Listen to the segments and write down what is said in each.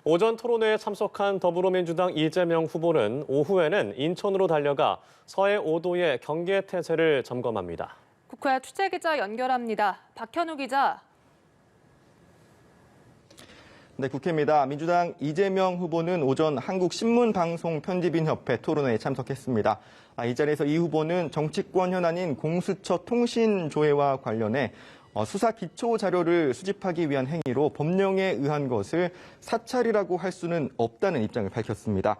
오전 토론회에 참석한 더불어민주당 이재명 후보는 오후에는 인천으로 달려가 서해 5도의 경계 태세를 점검합니다. 국회 취재기자 연결합니다. 박현우 기자. 네, 국회입니다. 민주당 이재명 후보는 오전 한국신문방송편집인협회 토론회에 참석했습니다. 이 자리에서 이 후보는 정치권 현안인 공수처 통신조회와 관련해 수사 기초 자료를 수집하기 위한 행위로 법령에 의한 것을 사찰이라고 할 수는 없다는 입장을 밝혔습니다.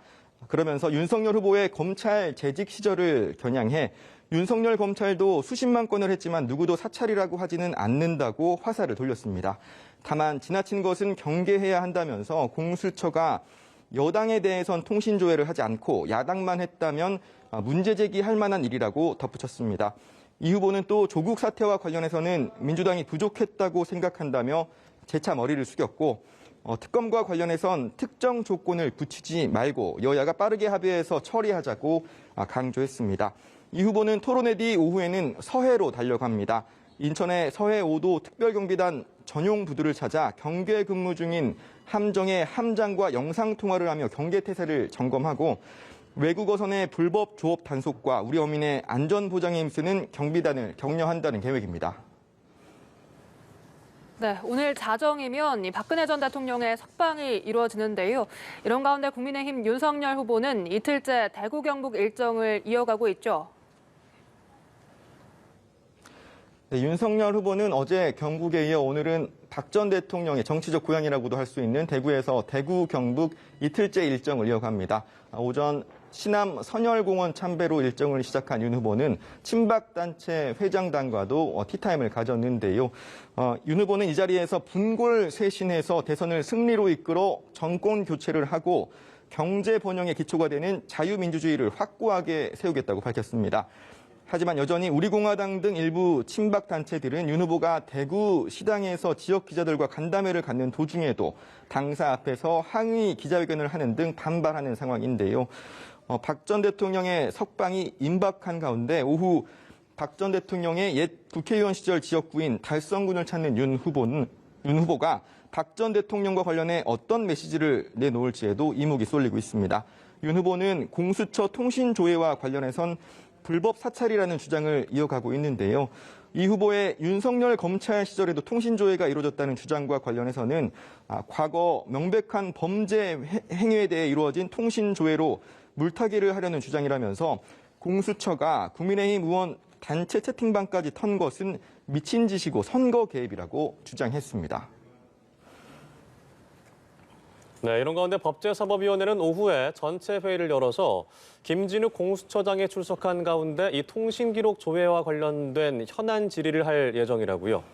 그러면서 윤석열 후보의 검찰 재직 시절을 겨냥해 윤석열 검찰도 수십만 건을 했지만 누구도 사찰이라고 하지는 않는다고 화살을 돌렸습니다. 다만 지나친 것은 경계해야 한다면서 공수처가 여당에 대해선 통신조회를 하지 않고 야당만 했다면 문제 제기할 만한 일이라고 덧붙였습니다. 이 후보는 또 조국 사태와 관련해서는 민주당이 부족했다고 생각한다며 재차 머리를 숙였고 특검과 관련해선 특정 조건을 붙이지 말고 여야가 빠르게 합의해서 처리하자고 강조했습니다. 이 후보는 토론회 뒤 오후에는 서해로 달려갑니다. 인천의 서해 5도 특별경비단 전용 부두를 찾아 경계 근무 중인 함정의 함장과 영상통화를 하며 경계태세를 점검하고 외국 어선의 불법 조업 단속과 우리 어민의 안전보장에 힘쓰는 경비단을 격려한다는 계획입니다. 네, 오늘 자정이면 박근혜 전 대통령의 석방이 이루어지는데요. 이런 가운데 국민의힘 윤석열 후보는 이틀째 대구 경북 일정을 이어가고 있죠. 네, 윤석열 후보는 어제 경북에 이어 오늘은 박 전 대통령의 정치적 고향이라고도 할 수 있는 대구에서 대구 경북 이틀째 일정을 이어갑니다. 오전 시남 선열공원 참배로 일정을 시작한 윤 후보는 친박단체 회장단과도 티타임을 가졌는데요. 윤 후보는 이 자리에서 분골 쇄신해서 대선을 승리로 이끌어 정권 교체를 하고 경제 번영의 기초가 되는 자유민주주의를 확고하게 세우겠다고 밝혔습니다. 하지만 여전히 우리공화당 등 일부 친박단체들은 윤 후보가 대구 시당에서 지역 기자들과 간담회를 갖는 도중에도 당사 앞에서 항의 기자회견을 하는 등 반발하는 상황인데요. 박 전 대통령의 석방이 임박한 가운데 오후 박 전 대통령의 옛 국회의원 시절 지역구인 달성군을 찾는 윤 후보가 박 전 대통령과 관련해 어떤 메시지를 내놓을지에도 이목이 쏠리고 있습니다. 윤 후보는 공수처 통신조회와 관련해선 불법 사찰이라는 주장을 이어가고 있는데요. 이 후보의 윤석열 검찰 시절에도 통신조회가 이루어졌다는 주장과 관련해서는 과거 명백한 범죄 행위에 대해 이루어진 통신조회로 물타기를 하려는 주장이라면서 공수처가 국민의힘 의원 단체 채팅방까지 턴 것은 미친 짓이고 선거 개입이라고 주장했습니다. 네, 이런 가운데 법제사법위원회는 오후에 전체 회의를 열어서 김진욱 공수처장이 출석한 가운데 이 통신기록 조회와 관련된 현안 질의를 할 예정이라고요.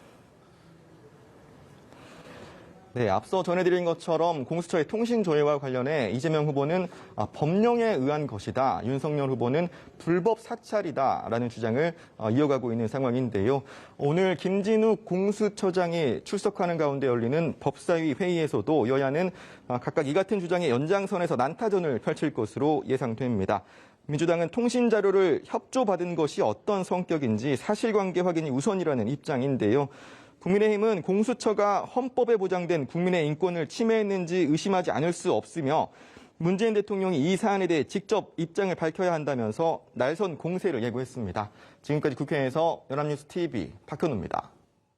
네, 앞서 전해드린 것처럼 공수처의 통신조회와 관련해 이재명 후보는 법령에 의한 것이다. 윤석열 후보는 불법 사찰이다라는 주장을 이어가고 있는 상황인데요. 오늘 김진욱 공수처장이 출석하는 가운데 열리는 법사위 회의에서도 여야는 각각 이 같은 주장의 연장선에서 난타전을 펼칠 것으로 예상됩니다. 민주당은 통신 자료를 협조받은 것이 어떤 성격인지 사실관계 확인이 우선이라는 입장인데요. 국민의힘은 공수처가 헌법에 보장된 국민의 인권을 침해했는지 의심하지 않을 수 없으며 문재인 대통령이 이 사안에 대해 직접 입장을 밝혀야 한다면서 날선 공세를 예고했습니다. 지금까지 국회에서 연합뉴스 TV 박현우입니다.